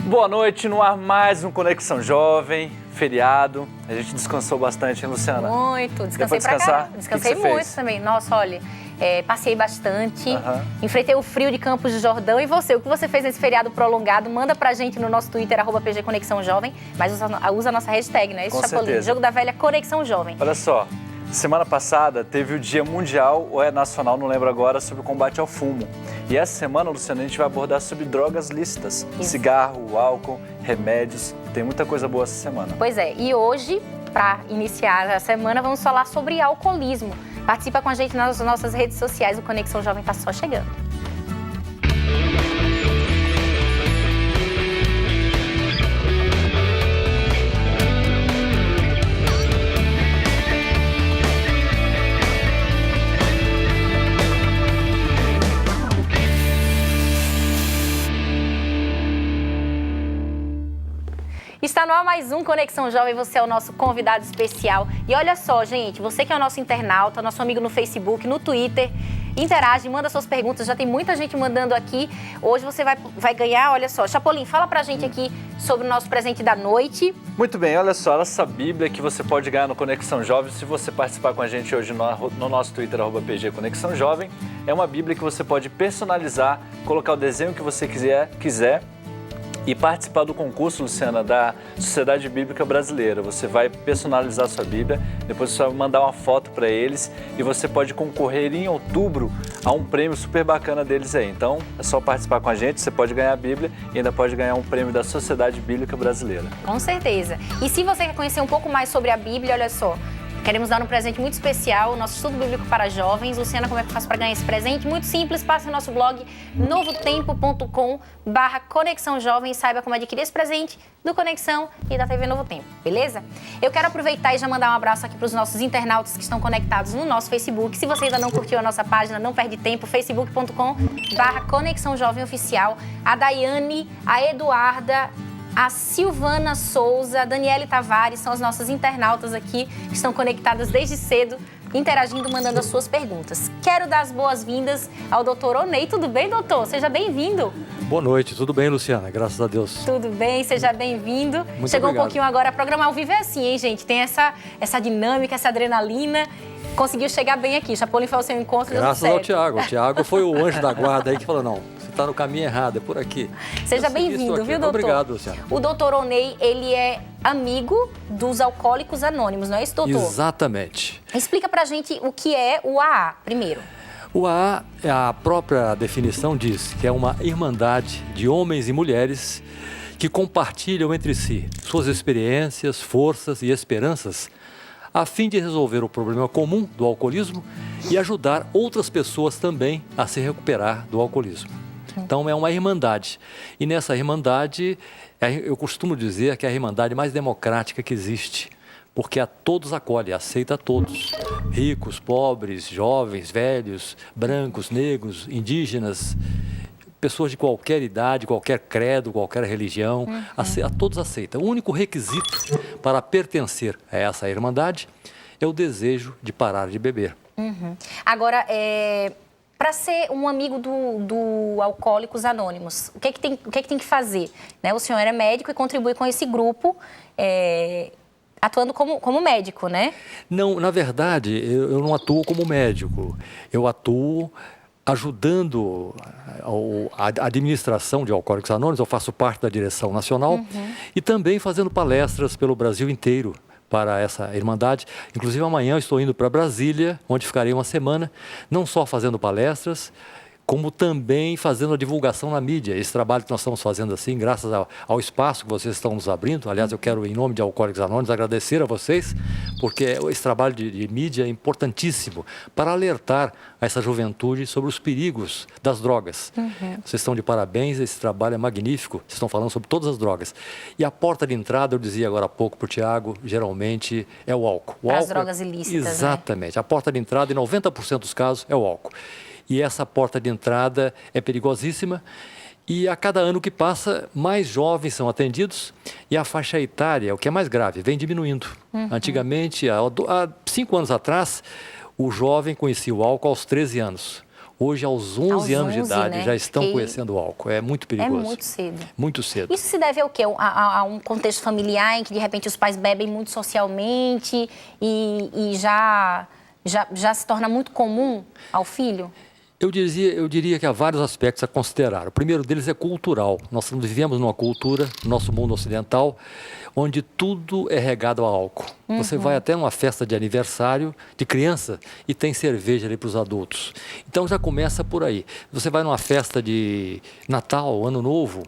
Boa noite, no ar mais um Conexão Jovem, feriado. A gente descansou bastante, hein, Luciana? Muito, descansei pra cá. Descansei muito também. Nossa, olha, passei bastante, enfrentei o frio de Campos do Jordão. E você, o que você fez nesse feriado prolongado? Manda pra gente no nosso Twitter, @PG Conexão Jovem, mas usa a nossa hashtag, né? Esse Chapolin, Jogo da Velha Conexão Jovem. Olha só, semana passada teve o Dia Mundial, ou é nacional, não lembro agora, sobre o combate ao fumo. E essa semana, Luciana, a gente vai abordar sobre drogas lícitas. Isso. Cigarro, álcool, remédios. Tem muita coisa boa essa semana. Pois é, e hoje, para iniciar a semana, vamos falar sobre alcoolismo. Participa com a gente nas nossas redes sociais, o Conexão Jovem está só chegando. Está no ar mais um Conexão Jovem, você é o nosso convidado especial. E olha só, gente, você que é o nosso internauta, nosso amigo no Facebook, no Twitter, interage, manda suas perguntas, já tem muita gente mandando aqui. Hoje você vai ganhar, olha só. Chapolin, fala pra gente aqui sobre o nosso presente da noite. Muito bem, olha só, essa Bíblia que você pode ganhar no Conexão Jovem, se você participar com a gente hoje no nosso Twitter, @PG Conexão Jovem, é uma Bíblia que você pode personalizar, colocar o desenho que você quiser. E participar do concurso, Luciana, da Sociedade Bíblica Brasileira. Você vai personalizar a sua Bíblia, depois você vai mandar uma foto para eles e você pode concorrer em outubro a um prêmio super bacana deles aí. Então, é só participar com a gente, você pode ganhar a Bíblia e ainda pode ganhar um prêmio da Sociedade Bíblica Brasileira. Com certeza. E se você quer conhecer um pouco mais sobre a Bíblia, olha só, queremos dar um presente muito especial, o nosso estudo bíblico para jovens. Luciana, como é que eu faço para ganhar esse presente? Muito simples, passe no nosso blog novotempo.com/Conexão Jovem e saiba como adquirir esse presente do Conexão e da TV Novo Tempo, beleza? Eu quero aproveitar e já mandar um abraço aqui para os nossos internautas que estão conectados no nosso Facebook. Se você ainda não curtiu a nossa página, não perde tempo, facebook.com/Conexão Jovem Oficial. A Daiane, a Eduarda, a Silvana Souza, a Daniele Tavares são as nossas internautas aqui, que estão conectadas desde cedo, interagindo, mandando as suas perguntas. Quero dar as boas-vindas ao doutor Onei. Tudo bem, doutor? Seja bem-vindo. Boa noite, tudo bem, Luciana? Graças a Deus. Tudo bem, seja bem-vindo. obrigado. Chegou um pouquinho agora, programar ao vivo é assim, hein, gente? Tem essa dinâmica, essa adrenalina. Conseguiu chegar bem aqui. Chapolin foi ao seu encontro. Graças ao Tiago. O Tiago foi o anjo da guarda aí que falou, não, você está no caminho errado, é por aqui. Seja bem-vindo, viu, doutor? Obrigado, Luciana. O doutor Onei, ele é amigo dos Alcoólicos Anônimos, não é isso, doutor? Exatamente. Explica pra gente o que é o AA, primeiro. O AA, a própria definição diz que é uma irmandade de homens e mulheres que compartilham entre si suas experiências, forças e esperanças a fim de resolver o problema comum do alcoolismo e ajudar outras pessoas também a se recuperar do alcoolismo. Então, é uma irmandade. E nessa irmandade, eu costumo dizer que é a irmandade mais democrática que existe, porque a todos acolhe, aceita a todos. Ricos, pobres, jovens, velhos, brancos, negros, indígenas, pessoas de qualquer idade, qualquer credo, qualquer religião, a todos aceita. O único requisito para pertencer a essa irmandade é o desejo de parar de beber. Agora, para ser um amigo do Alcoólicos Anônimos, o que tem que fazer? Né? O senhor é médico e contribui com esse grupo, atuando como médico, né? Não, na verdade, eu não atuo como médico. Eu atuo ajudando a administração de Alcoólicos Anônimos. Eu faço parte da direção nacional e também fazendo palestras pelo Brasil inteiro para essa irmandade. Inclusive, amanhã eu estou indo para Brasília, onde ficarei uma semana, não só fazendo palestras, como também fazendo a divulgação na mídia. Esse trabalho que nós estamos fazendo assim, graças ao espaço que vocês estão nos abrindo. Aliás, eu quero, em nome de Alcoólicos Anônimos, agradecer a vocês, porque esse trabalho de mídia é importantíssimo para alertar essa juventude sobre os perigos das drogas. Vocês estão de parabéns, esse trabalho é magnífico. Vocês estão falando sobre todas as drogas. E a porta de entrada, eu dizia agora há pouco para o Tiago, geralmente é o álcool. As drogas ilícitas, exatamente. Né? A porta de entrada, em 90% dos casos, é o álcool. E essa porta de entrada é perigosíssima e a cada ano que passa, mais jovens são atendidos e a faixa etária, o que é mais grave, vem diminuindo. Antigamente, há 5 anos atrás, o jovem conhecia o álcool aos 13 anos. hoje aos 11 anos de 11, idade né? já estão conhecendo o álcool. É muito perigoso. É muito cedo. Muito cedo. Isso se deve ao quê? A um contexto familiar em que, de repente, os pais bebem muito socialmente e já se torna muito comum ao filho? Eu diria que há vários aspectos a considerar. O primeiro deles é cultural. Nós vivemos numa cultura, no nosso mundo ocidental, onde tudo é regado a álcool. Você vai até numa festa de aniversário de criança e tem cerveja ali para os adultos. Então já começa por aí. Você vai numa festa de Natal, Ano Novo,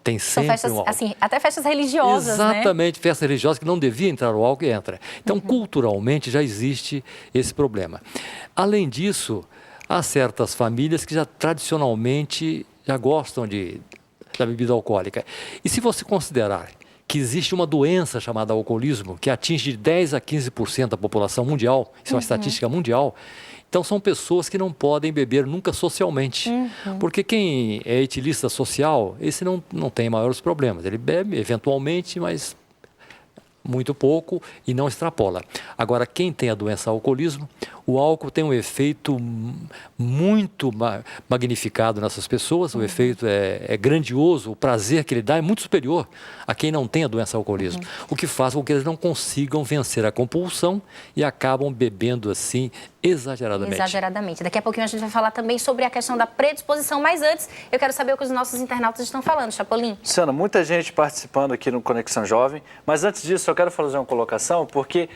tem sempre São festas, um álcool. assim, até festas religiosas, Exatamente, festa religiosa que não devia entrar o álcool e entra. Então, culturalmente, já existe esse problema. Além disso, há certas famílias que já tradicionalmente já gostam da bebida alcoólica. E se você considerar que existe uma doença chamada alcoolismo, que atinge de 10 a 15% da população mundial, isso é uma estatística mundial, então são pessoas que não podem beber nunca socialmente. Porque quem é etilista social, esse não tem maiores problemas. Ele bebe eventualmente, mas muito pouco e não extrapola. Agora, quem tem a doença alcoolismo, o álcool tem um efeito muito magnificado nessas pessoas, o efeito é grandioso, o prazer que ele dá é muito superior a quem não tem a doença alcoolismo, o que faz com que eles não consigam vencer a compulsão e acabam bebendo assim exageradamente. Exageradamente. Daqui a pouquinho a gente vai falar também sobre a questão da predisposição, mas antes eu quero saber o que os nossos internautas estão falando. Chapolin. Luciana, muita gente participando aqui no Conexão Jovem, mas antes disso eu quero fazer uma colocação, porque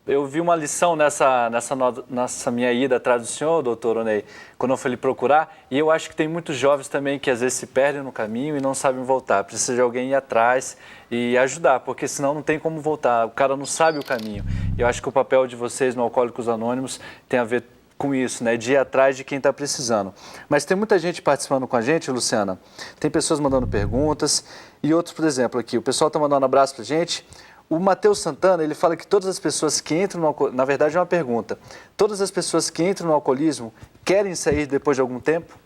eu vi uma lição nessa minha ida atrás do senhor, doutor Onei, quando eu fui lhe procurar, e eu acho que tem muitos jovens também que às vezes se perdem no caminho e não sabem voltar. Precisa de alguém ir atrás e ajudar, porque senão não tem como voltar, o cara não sabe o caminho. Eu acho que o papel de vocês no Alcoólicos Anônimos tem a ver com isso, né? De ir atrás de quem está precisando. Mas tem muita gente participando com a gente, Luciana, tem pessoas mandando perguntas e outros, por exemplo, aqui, o pessoal está mandando um abraço para a gente. O Matheus Santana, ele fala que todas as pessoas que entram no alcoolismo, na verdade é uma pergunta, todas as pessoas que entram no alcoolismo querem sair depois de algum tempo?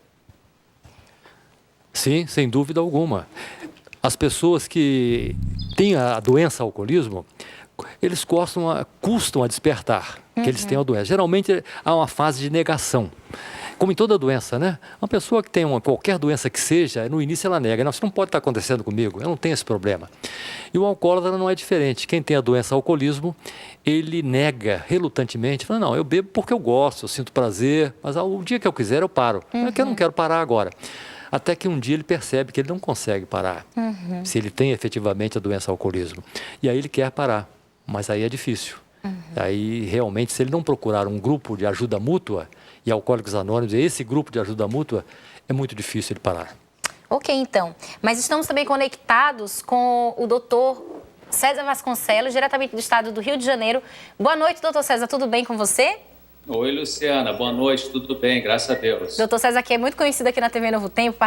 Sim, sem dúvida alguma. As pessoas que têm a doença alcoolismo, eles custam a despertar que eles têm a doença. Geralmente há uma fase de negação. Como em toda doença, né? Uma pessoa que tem qualquer doença que seja, no início ela nega. Não, isso não pode estar acontecendo comigo, eu não tenho esse problema. E o alcoólatra não é diferente. Quem tem a doença alcoolismo, ele nega relutantemente. Fala, não, eu bebo porque eu gosto, eu sinto prazer, mas o dia que eu quiser eu paro. É que eu não quero parar agora. Até que um dia ele percebe que ele não consegue parar, se ele tem efetivamente a doença alcoolismo. E aí ele quer parar, mas aí é difícil. Aí realmente, se ele não procurar um grupo de ajuda mútua, e Alcoólicos Anônimos, esse grupo de ajuda mútua, é muito difícil ele parar. Ok, então. Mas estamos também conectados com o doutor César Vasconcelos, diretamente do estado do Rio de Janeiro. Boa noite, doutor César, tudo bem com você? Oi, Luciana, boa noite, tudo bem, graças a Deus. Doutor César, que é muito conhecido aqui na TV Novo Tempo,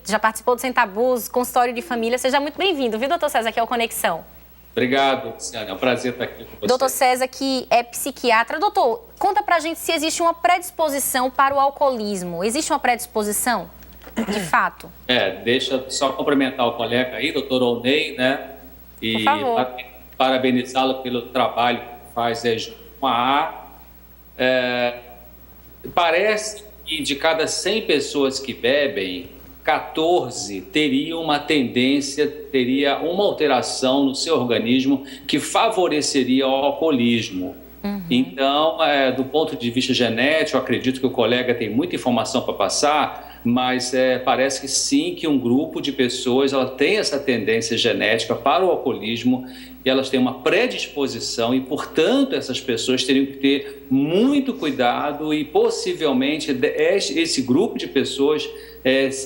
já participou do Sem Tabus, consultório de família. Seja muito bem-vindo, viu, doutor César, aqui ao Conexão. Obrigado, Luciana, é um prazer estar aqui com você. Doutor César, que é psiquiatra. Doutor, conta pra gente se existe uma predisposição para o alcoolismo. Existe uma predisposição, de fato? Deixa eu só cumprimentar o colega aí, doutor Onei, né? E por favor. Parabenizá-lo pelo trabalho que faz com a parece que de cada 100 pessoas que bebem, 14 teriam uma uma alteração no seu organismo que favoreceria o alcoolismo. Então, do ponto de vista genético, eu acredito que o colega tem muita informação para passar, mas parece que sim, que um grupo de pessoas ela tem essa tendência genética para o alcoolismo e elas têm uma predisposição e, portanto, essas pessoas teriam que ter muito cuidado e, possivelmente, esse grupo de pessoas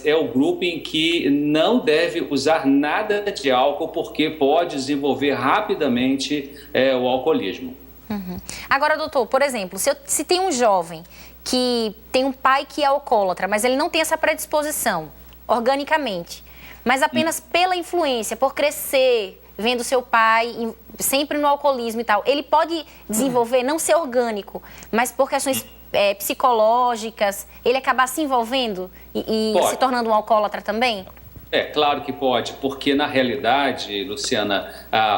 é o grupo em que não deve usar nada de álcool porque pode desenvolver rapidamente o alcoolismo. Agora, doutor, por exemplo, se tem um jovem que tem um pai que é alcoólatra, mas ele não tem essa predisposição organicamente, mas apenas pela influência, por crescer vendo seu pai sempre no alcoolismo e tal, ele pode desenvolver, não ser orgânico, mas por questões psicológicas, ele acabar se envolvendo e se tornando um alcoólatra também? É, claro que pode, porque na realidade, Luciana,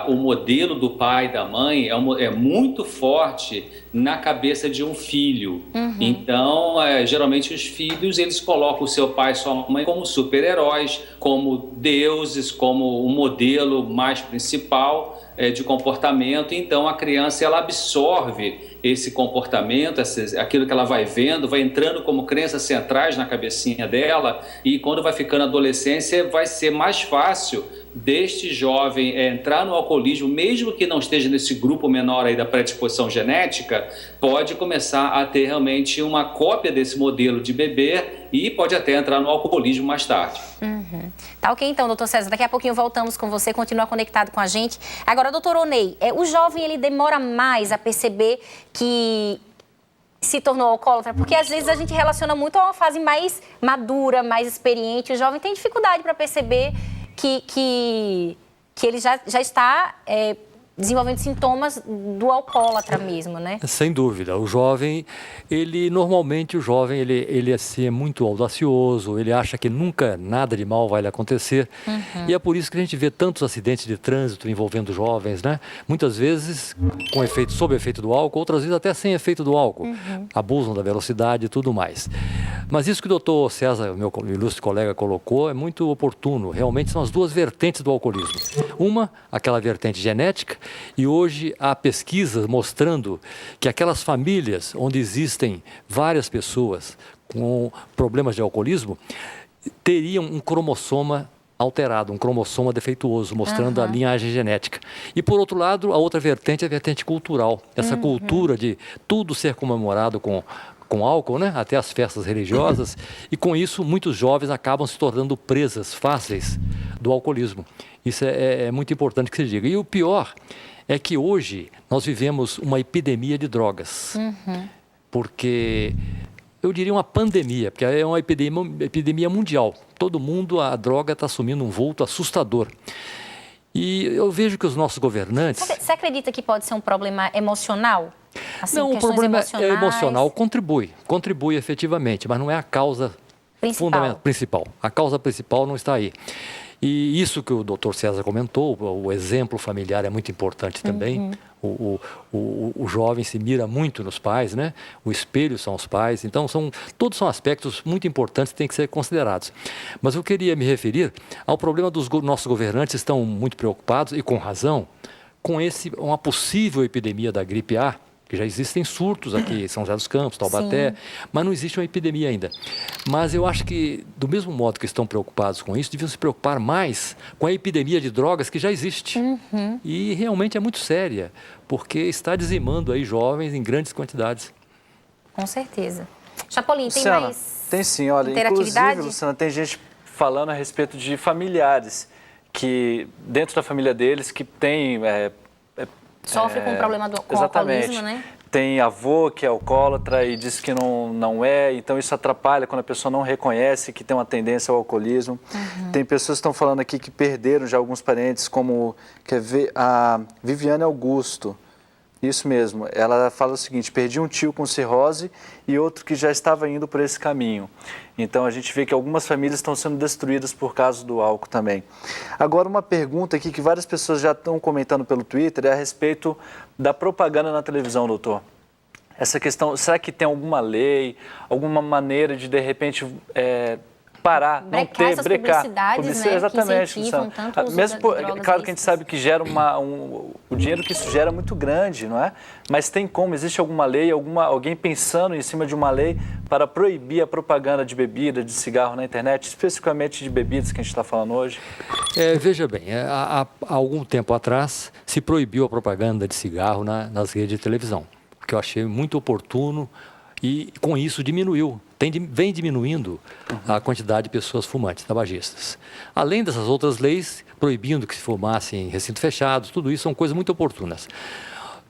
o modelo do pai e da mãe é muito forte na cabeça de um filho. Então, geralmente os filhos, eles colocam o seu pai e sua mãe como super-heróis, como deuses, como o modelo mais principal de comportamento. Então, a criança, ela absorve esse comportamento, aquilo que ela vai vendo, vai entrando como crenças centrais na cabecinha dela, e quando vai ficando adolescência, vai ser mais fácil deste jovem entrar no alcoolismo, mesmo que não esteja nesse grupo menor aí da predisposição genética, pode começar a ter realmente uma cópia desse modelo de beber e pode até entrar no alcoolismo mais tarde. Tá ok então, doutor César, daqui a pouquinho voltamos com você, continua conectado com a gente. Agora, doutor Oney, o jovem ele demora mais a perceber que se tornou alcoólatra, porque às vezes a gente relaciona muito a uma fase mais madura, mais experiente, o jovem tem dificuldade para perceber que ele já está desenvolvendo sintomas do alcoólatra mesmo, né? Sem dúvida. O jovem, normalmente ele assim, é muito audacioso, ele acha que nunca nada de mal vai lhe acontecer. E é por isso que a gente vê tantos acidentes de trânsito envolvendo jovens, né? Muitas vezes sob efeito do álcool, outras vezes até sem efeito do álcool. Abusam da velocidade e tudo mais. Mas isso que o doutor César, meu ilustre colega, colocou é muito oportuno. Realmente são as duas vertentes do alcoolismo. Uma, aquela vertente genética, e hoje há pesquisas mostrando que aquelas famílias onde existem várias pessoas com problemas de alcoolismo teriam um cromossoma alterado, um cromossoma defeituoso, mostrando a linhagem genética. E, por outro lado, a outra vertente é a vertente cultural. Essa cultura de tudo ser comemorado com álcool, né? Até as festas religiosas, e com isso muitos jovens acabam se tornando presas fáceis do alcoolismo. Isso é muito importante que se diga. E o pior é que hoje nós vivemos uma epidemia de drogas, porque eu diria uma pandemia, porque é uma epidemia mundial. Todo mundo, a droga está assumindo um vulto assustador. E eu vejo que os nossos governantes... Você acredita que pode ser um problema emocional? Assim, não, o problema emocional contribui efetivamente, mas não é a causa principal. A causa principal não está aí. E isso que o doutor César comentou, o exemplo familiar é muito importante também. O jovem se mira muito nos pais, né? O espelho são os pais. Então, todos são aspectos muito importantes que têm que ser considerados. Mas eu queria me referir ao problema dos nossos governantes, estão muito preocupados, e com razão, com uma possível epidemia da gripe A, que já existem surtos aqui em São José dos Campos, Taubaté, mas não existe uma epidemia ainda. Mas eu acho que, do mesmo modo que estão preocupados com isso, deviam se preocupar mais com a epidemia de drogas que já existe. E realmente é muito séria, porque está dizimando aí jovens em grandes quantidades. Com certeza. Chapolin, tem Luciana, mais tem sim, olha, inclusive, Luciana, tem gente falando a respeito de familiares que, dentro da família deles, que tem... Sofre com o problema com o alcoolismo, né? Tem avô que é alcoólatra e diz que não é, então isso atrapalha quando a pessoa não reconhece que tem uma tendência ao alcoolismo. Tem pessoas que estão falando aqui que perderam já alguns parentes, como a Viviane Augusto. Isso mesmo, ela fala o seguinte: perdi um tio com cirrose e outro que já estava indo por esse caminho. Então a gente vê que algumas famílias estão sendo destruídas por causa do álcool também. Agora, uma pergunta aqui que várias pessoas já estão comentando pelo Twitter é a respeito da propaganda na televisão, doutor. Essa questão, será que tem alguma lei, alguma maneira de repente, parar, brecar publicidades, né, exatamente, que incentivam tanto o uso mesmo de drogas claro que a gente sabe que gera o dinheiro que isso gera é muito grande, não é? Mas tem como? Existe alguma lei, alguém pensando em cima de uma lei para proibir a propaganda de bebida, de cigarro na internet, especificamente de bebidas que a gente está falando hoje? Veja bem, há algum tempo atrás se proibiu a propaganda de cigarro nas redes de televisão, que eu achei muito oportuno. E com isso diminuiu, vem diminuindo a quantidade de pessoas fumantes, tabagistas. Além dessas outras leis, proibindo que se fumasse em recintos fechados, tudo isso são coisas muito oportunas.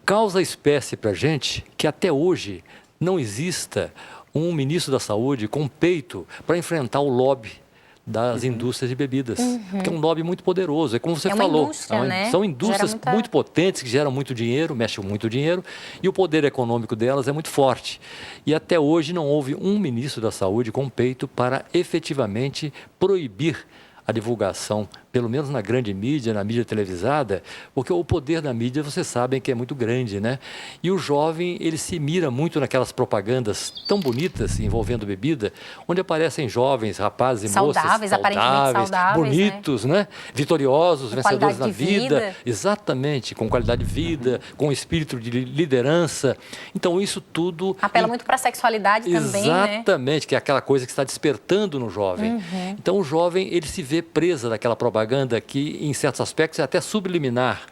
Causa espécie para a gente que até hoje não exista um ministro da Saúde com peito para enfrentar o lobby das indústrias de bebidas, que é um lobby muito poderoso, é como você falou, né? São indústrias muito potentes que geram muito dinheiro, mexem muito dinheiro, e o poder econômico delas é muito forte. E até hoje não houve um ministro da Saúde com peito para efetivamente proibir a divulgação, pelo menos na grande mídia, na mídia televisada, porque o poder da mídia, vocês sabem que é muito grande, né? E o jovem, ele se mira muito naquelas propagandas tão bonitas envolvendo bebida, onde aparecem jovens, rapazes e moças aparentemente saudáveis, bonitos, né? Vitoriosos, com vencedores na vida. vida. Exatamente, com qualidade de vida, com espírito de liderança. Então, isso tudo... Apela muito para a sexualidade também, né? Exatamente, que é aquela coisa que está despertando no jovem. Então, o jovem, ele se vê presa daquela propaganda que, em certos aspectos, é até subliminar.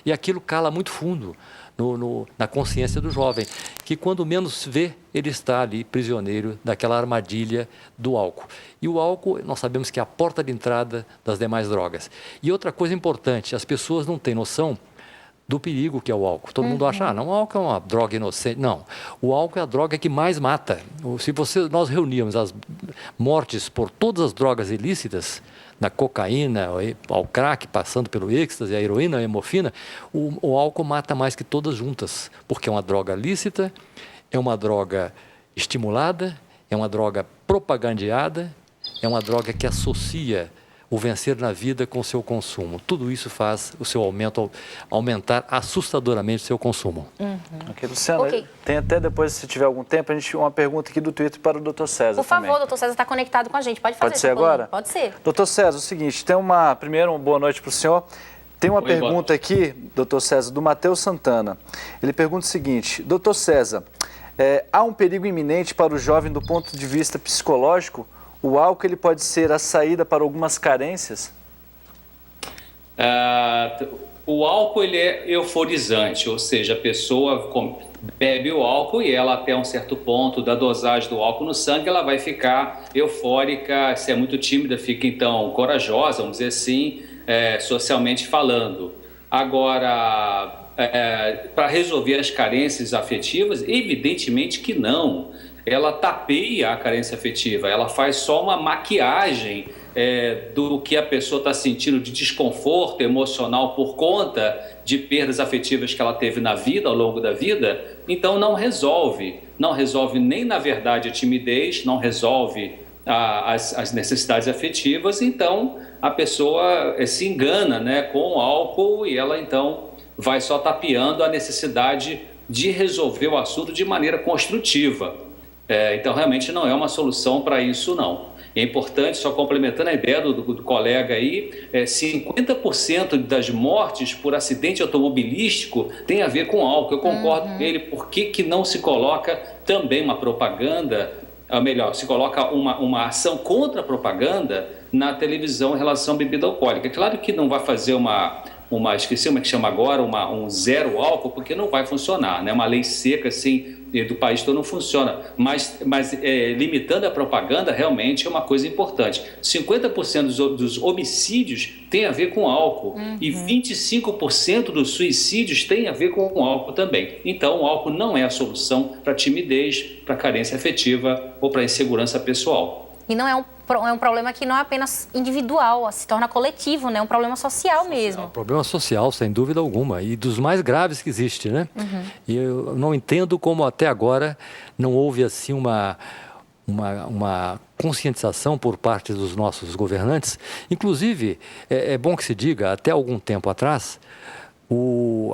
E aquilo cala muito fundo na consciência do jovem, que quando menos vê, ele está ali prisioneiro daquela armadilha do álcool. E o álcool, nós sabemos que é a porta de entrada das demais drogas. E outra coisa importante, as pessoas não têm noção do perigo que é o álcool. Todo mundo acha, não, o álcool é uma droga inocente. Não, o álcool é a droga que mais mata. Se nós reunirmos as mortes por todas as drogas ilícitas, da cocaína, ao crack, passando pelo êxtase, a heroína, a hemofina, o álcool mata mais que todas juntas, porque é uma droga lícita, é uma droga estimulada, é uma droga propagandeada, é uma droga que associa o vencer na vida com o seu consumo. Tudo isso faz o seu aumentar assustadoramente o seu consumo. Ok, Luciana, tem até depois, se tiver algum tempo, uma pergunta aqui do Twitter para o Dr. César. Por favor, também. Dr. César está conectado com a gente. Pode fazer. Pode ser agora? Pode ser. Dr. César, o seguinte, primeiro, uma boa noite para o senhor. Tem uma pergunta aqui, Dr. César, do Matheus Santana. Ele pergunta o seguinte, Dr. César, há um perigo iminente para o jovem do ponto de vista psicológico? O álcool ele pode ser a saída para algumas carências? O álcool ele é euforizante, ou seja, a pessoa bebe o álcool e ela até um certo ponto da dosagem do álcool no sangue, ela vai ficar eufórica, se é muito tímida, fica então corajosa, vamos dizer assim, socialmente falando. Agora, para resolver as carências afetivas, evidentemente que não. Ela tapeia a carência afetiva, ela faz só uma maquiagem do que a pessoa está sentindo de desconforto emocional por conta de perdas afetivas que ela teve na vida, ao longo da vida. Então não resolve nem na verdade a timidez, não resolve as necessidades afetivas. Então a pessoa se engana, né, com o álcool e ela então vai só tapeando a necessidade de resolver o assunto de maneira construtiva. Então, realmente não é uma solução para isso, não. É importante, só complementando a ideia do colega aí, 50% das mortes por acidente automobilístico tem a ver com álcool. Eu concordo com ele. Por que não se coloca também uma propaganda, ou melhor, se coloca uma ação contra a propaganda na televisão em relação à bebida alcoólica? É claro que não vai fazer esqueci como é que chama agora, um zero álcool, porque não vai funcionar, né? Uma lei seca assim do país todo não funciona, mas limitando a propaganda realmente é uma coisa importante. 50% dos homicídios tem a ver com álcool e 25% dos suicídios tem a ver com álcool também. Então o álcool não é a solução para timidez, para carência afetiva ou para insegurança pessoal. E não é um problema que não é apenas individual, se torna coletivo, né? É um problema social mesmo. É um problema social, sem dúvida alguma, e dos mais graves que existe, né? E eu não entendo como até agora não houve assim uma conscientização por parte dos nossos governantes. Inclusive, é bom que se diga, até algum tempo atrás,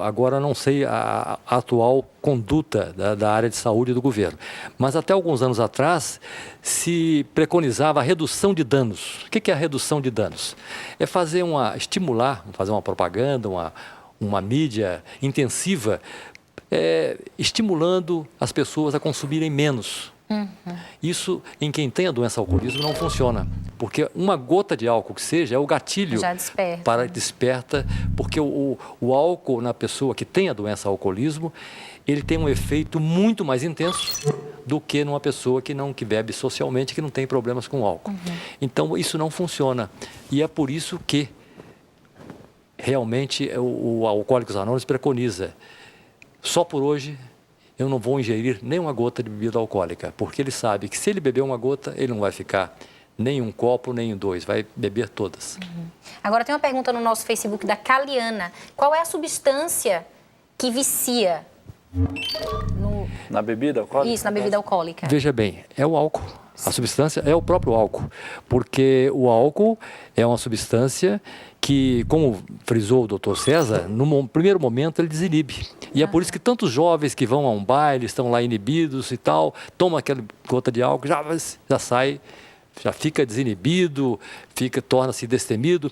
agora não sei a atual conduta da área de saúde do governo, mas até alguns anos atrás se preconizava a redução de danos. O que é a redução de danos? É fazer fazer uma propaganda, uma mídia intensiva, estimulando as pessoas a consumirem menos. Isso, em quem tem a doença alcoolismo, não funciona, porque uma gota de álcool que seja é o gatilho desperta, porque o álcool na pessoa que tem a doença alcoolismo, ele tem um efeito muito mais intenso do que numa pessoa que bebe socialmente, que não tem problemas com álcool. Então isso não funciona, e é por isso que realmente o Alcoólicos Anônimos preconiza: só por hoje eu não vou ingerir nem uma gota de bebida alcoólica, porque ele sabe que se ele beber uma gota, ele não vai ficar nem um copo, nem dois, vai beber todas. Agora tem uma pergunta no nosso Facebook da Caliana. Qual é a substância que vicia? Na bebida alcoólica? Isso, na bebida alcoólica. Veja bem, é o álcool. A substância é o próprio álcool, porque o álcool é uma substância que, como frisou o doutor César, no primeiro momento ele desinibe. E é por isso que tantos jovens que vão a um baile, estão lá inibidos e tal, tomam aquela gota de álcool, já sai, já fica desinibido, torna-se destemido.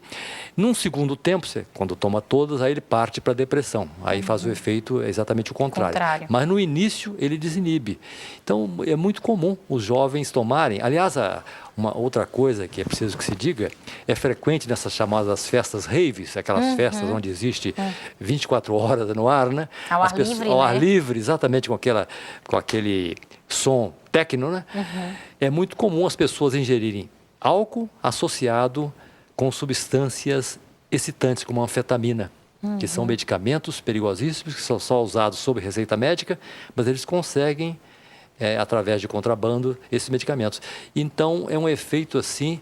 Num segundo tempo, quando toma todas, aí ele parte para a depressão. Aí faz o efeito exatamente o contrário. Mas no início ele desinibe. Então é muito comum os jovens tomarem. Aliás, uma outra coisa que é preciso que se diga, é frequente nessas chamadas festas raves, aquelas festas onde existe 24 horas no ar, né? Ao ar livre, ao ar livre, exatamente com aquele som técnico, né? É muito comum as pessoas ingerirem álcool associado com substâncias excitantes, como a anfetamina, que são medicamentos perigosíssimos, que são só usados sob receita médica, mas eles conseguem, através de contrabando, esses medicamentos. Então, é um efeito, assim,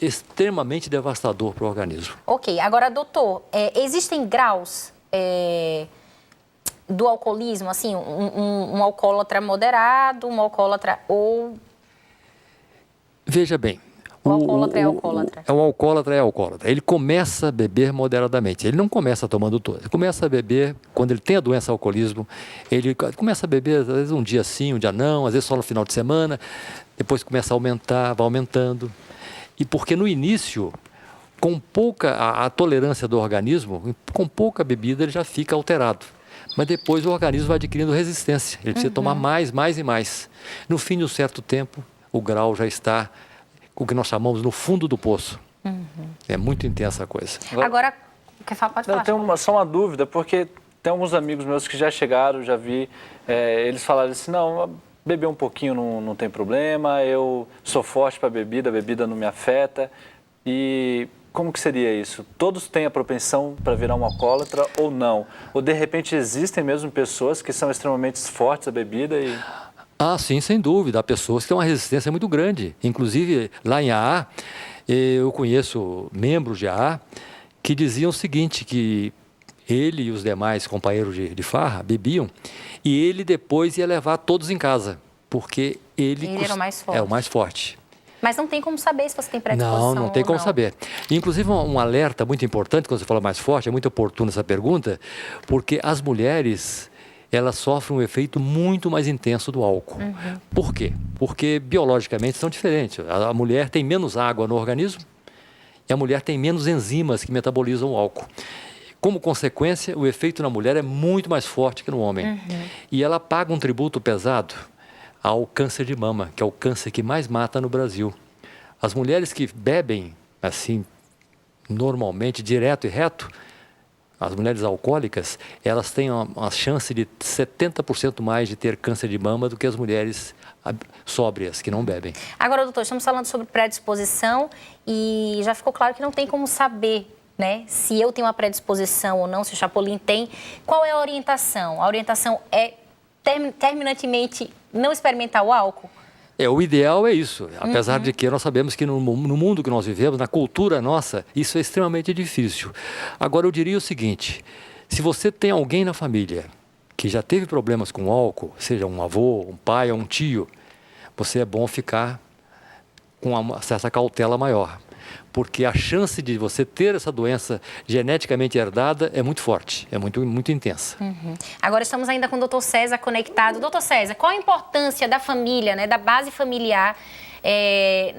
extremamente devastador para o organismo. Ok. Agora, doutor, existem graus do alcoolismo, assim, um alcoólatra moderado, um alcoólatra ou... Veja bem. O alcoólatra é alcoólatra. O alcoólatra é alcoólatra. Ele começa a beber moderadamente. Ele não começa tomando todo. Ele começa a beber, quando ele tem a doença alcoolismo, ele começa a beber, às vezes, um dia sim, um dia não, às vezes só no final de semana. Depois começa a aumentar, vai aumentando. E porque no início, com pouca a tolerância do organismo, com pouca bebida, ele já fica alterado. Mas depois o organismo vai adquirindo resistência. Ele precisa tomar mais e mais. No fim de um certo tempo, o grau já está, o que nós chamamos, no fundo do poço. É muito intensa a coisa. Agora, quer falar? Pode falar. Eu tenho só uma dúvida, porque tem alguns amigos meus que já chegaram, já vi, eles falaram assim, não, beber um pouquinho não tem problema, eu sou forte para a bebida não me afeta. E como que seria isso? Todos têm a propensão para virar um alcoólatra ou não? Ou de repente existem mesmo pessoas que são extremamente fortes à bebida e... Ah, sim, sem dúvida. Há pessoas que têm uma resistência muito grande. Inclusive, lá em AA, eu conheço membros de AA que diziam o seguinte, que ele e os demais companheiros de farra bebiam e ele depois ia levar todos em casa, porque ele era o mais forte. É o mais forte. Mas não tem como saber se você tem predisposição. Não tem como saber. Inclusive, um alerta muito importante, quando você fala mais forte, é muito oportuna essa pergunta, porque as mulheres, elas sofrem um efeito muito mais intenso do álcool. Por quê? Porque biologicamente são diferentes. A mulher tem menos água no organismo e a mulher tem menos enzimas que metabolizam o álcool. Como consequência, o efeito na mulher é muito mais forte que no homem. E ela paga um tributo pesado ao câncer de mama, que é o câncer que mais mata no Brasil. As mulheres que bebem, assim, normalmente, direto e reto, as mulheres alcoólicas, elas têm uma chance de 70% mais de ter câncer de mama do que as mulheres sóbrias, que não bebem. Agora, doutor, estamos falando sobre predisposição e já ficou claro que não tem como saber, né, se eu tenho uma predisposição ou não, se o Chapolin tem. Qual é a orientação? A orientação é terminantemente não experimentar o álcool? O ideal é isso, apesar de que nós sabemos que no mundo que nós vivemos, na cultura nossa, isso é extremamente difícil. Agora, eu diria o seguinte, se você tem alguém na família que já teve problemas com álcool, seja um avô, um pai ou um tio, você é bom ficar com uma certa cautela maior, porque a chance de você ter essa doença geneticamente herdada é muito forte, é muito intensa. Agora estamos ainda com o doutor César conectado. Doutor César, qual a importância da família, né, da base familiar,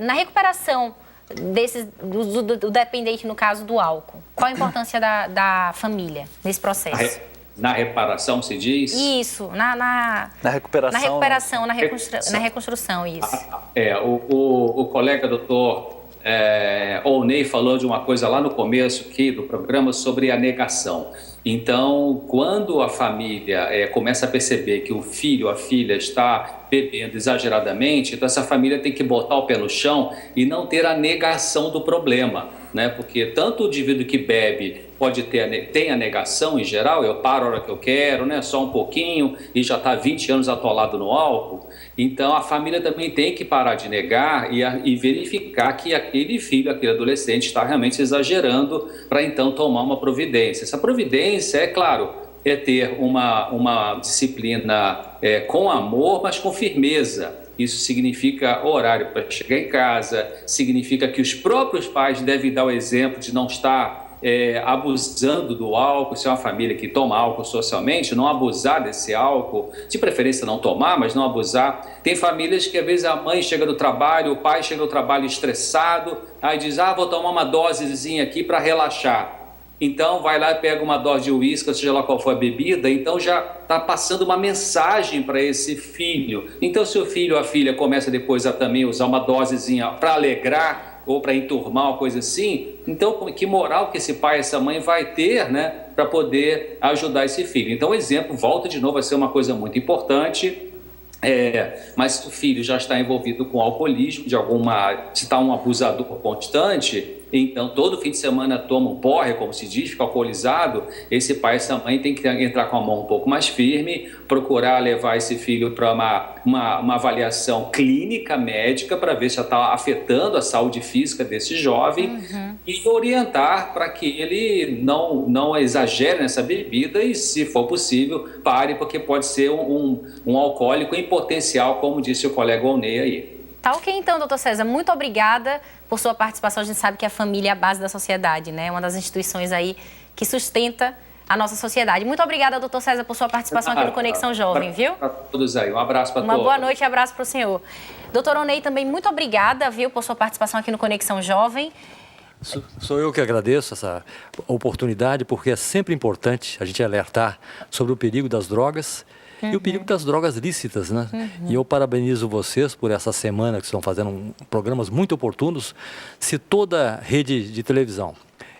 na recuperação do dependente, no caso do álcool? Qual a importância da família nesse processo? Na reparação, se diz? Isso, na recuperação. Na recuperação, na reconstrução, isso. O colega doutor Ouney falou de uma coisa lá no começo aqui do programa sobre a negação. Então, quando a família começa a perceber que o filho ou a filha está bebendo exageradamente, então essa família tem que botar o pé no chão e não ter a negação do problema, né? Porque tanto o indivíduo que bebe tem a negação em geral, eu paro a hora que eu quero, né? Só um pouquinho e já está 20 anos atolado no álcool. Então, a família também tem que parar de negar e verificar que aquele filho, aquele adolescente está realmente exagerando para então tomar uma providência. Essa providência, é claro, é ter uma disciplina com amor, mas com firmeza. isso significa horário para chegar em casa, significa que os próprios pais devem dar o exemplo de não estar abusando do álcool. Se é uma família que toma álcool socialmente, não abusar desse álcool, de preferência não tomar, mas não abusar. Tem famílias que às vezes a mãe chega do trabalho, o pai chega do trabalho estressado, aí diz, vou tomar uma dosezinha aqui para relaxar. Então vai lá e pega uma dose de uísque, seja lá qual for a bebida, então já está passando uma mensagem para esse filho. Então se o filho ou a filha começa depois a também usar uma dosezinha para alegrar, ou para enturmar uma coisa assim, então que moral que esse pai, essa mãe vai ter, né, para poder ajudar esse filho. Então o exemplo, volta de novo a ser uma coisa muito importante, mas se o filho já está envolvido com alcoolismo, se está um abusador constante, então todo fim de semana toma um porre, como se diz, fica alcoolizado, esse pai, essa mãe tem que entrar com a mão um pouco mais firme, procurar levar esse filho para uma avaliação clínica, médica, para ver se já está afetando a saúde física desse jovem, e orientar para que ele não exagere nessa bebida e, se for possível, pare, porque pode ser um alcoólico em potencial, como disse o colega Alnei aí. Tá ok então, doutor César. Muito obrigada por sua participação. A gente sabe que a família é a base da sociedade, né? Uma das instituições aí que sustenta a nossa sociedade. Muito obrigada, doutor César, por sua participação aqui no Conexão Jovem, viu? Para todos aí. Um abraço para todos. Uma boa noite e abraço para o senhor. Doutor Onei, também muito obrigada, viu, por sua participação aqui no Conexão Jovem. Sou eu que agradeço essa oportunidade, porque é sempre importante a gente alertar sobre o perigo das drogas e o perigo das drogas lícitas, né? E eu parabenizo vocês por essa semana que estão fazendo programas muito oportunos. Se toda rede de televisão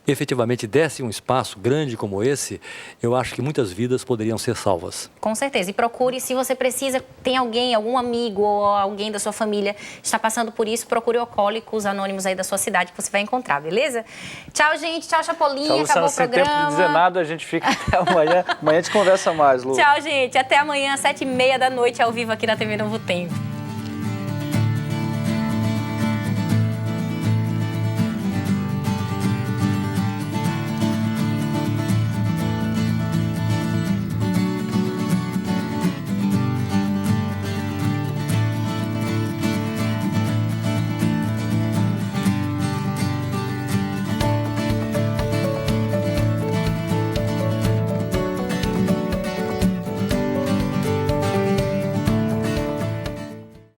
efetivamente desse um espaço grande como esse, eu acho que muitas vidas poderiam ser salvas. Com certeza. E procure, se você precisa, tem alguém, algum amigo ou alguém da sua família está passando por isso, procure Alcoólicos Anônimos aí da sua cidade que você vai encontrar, beleza? Tchau, gente. Tchau, Chapolin. Tchau, Luciana, acabou o programa. sem tempo de dizer nada, a gente fica até amanhã. Amanhã a gente conversa mais, Lu. Tchau, gente. Até amanhã, 7h30 da noite, ao vivo aqui na TV Novo Tempo.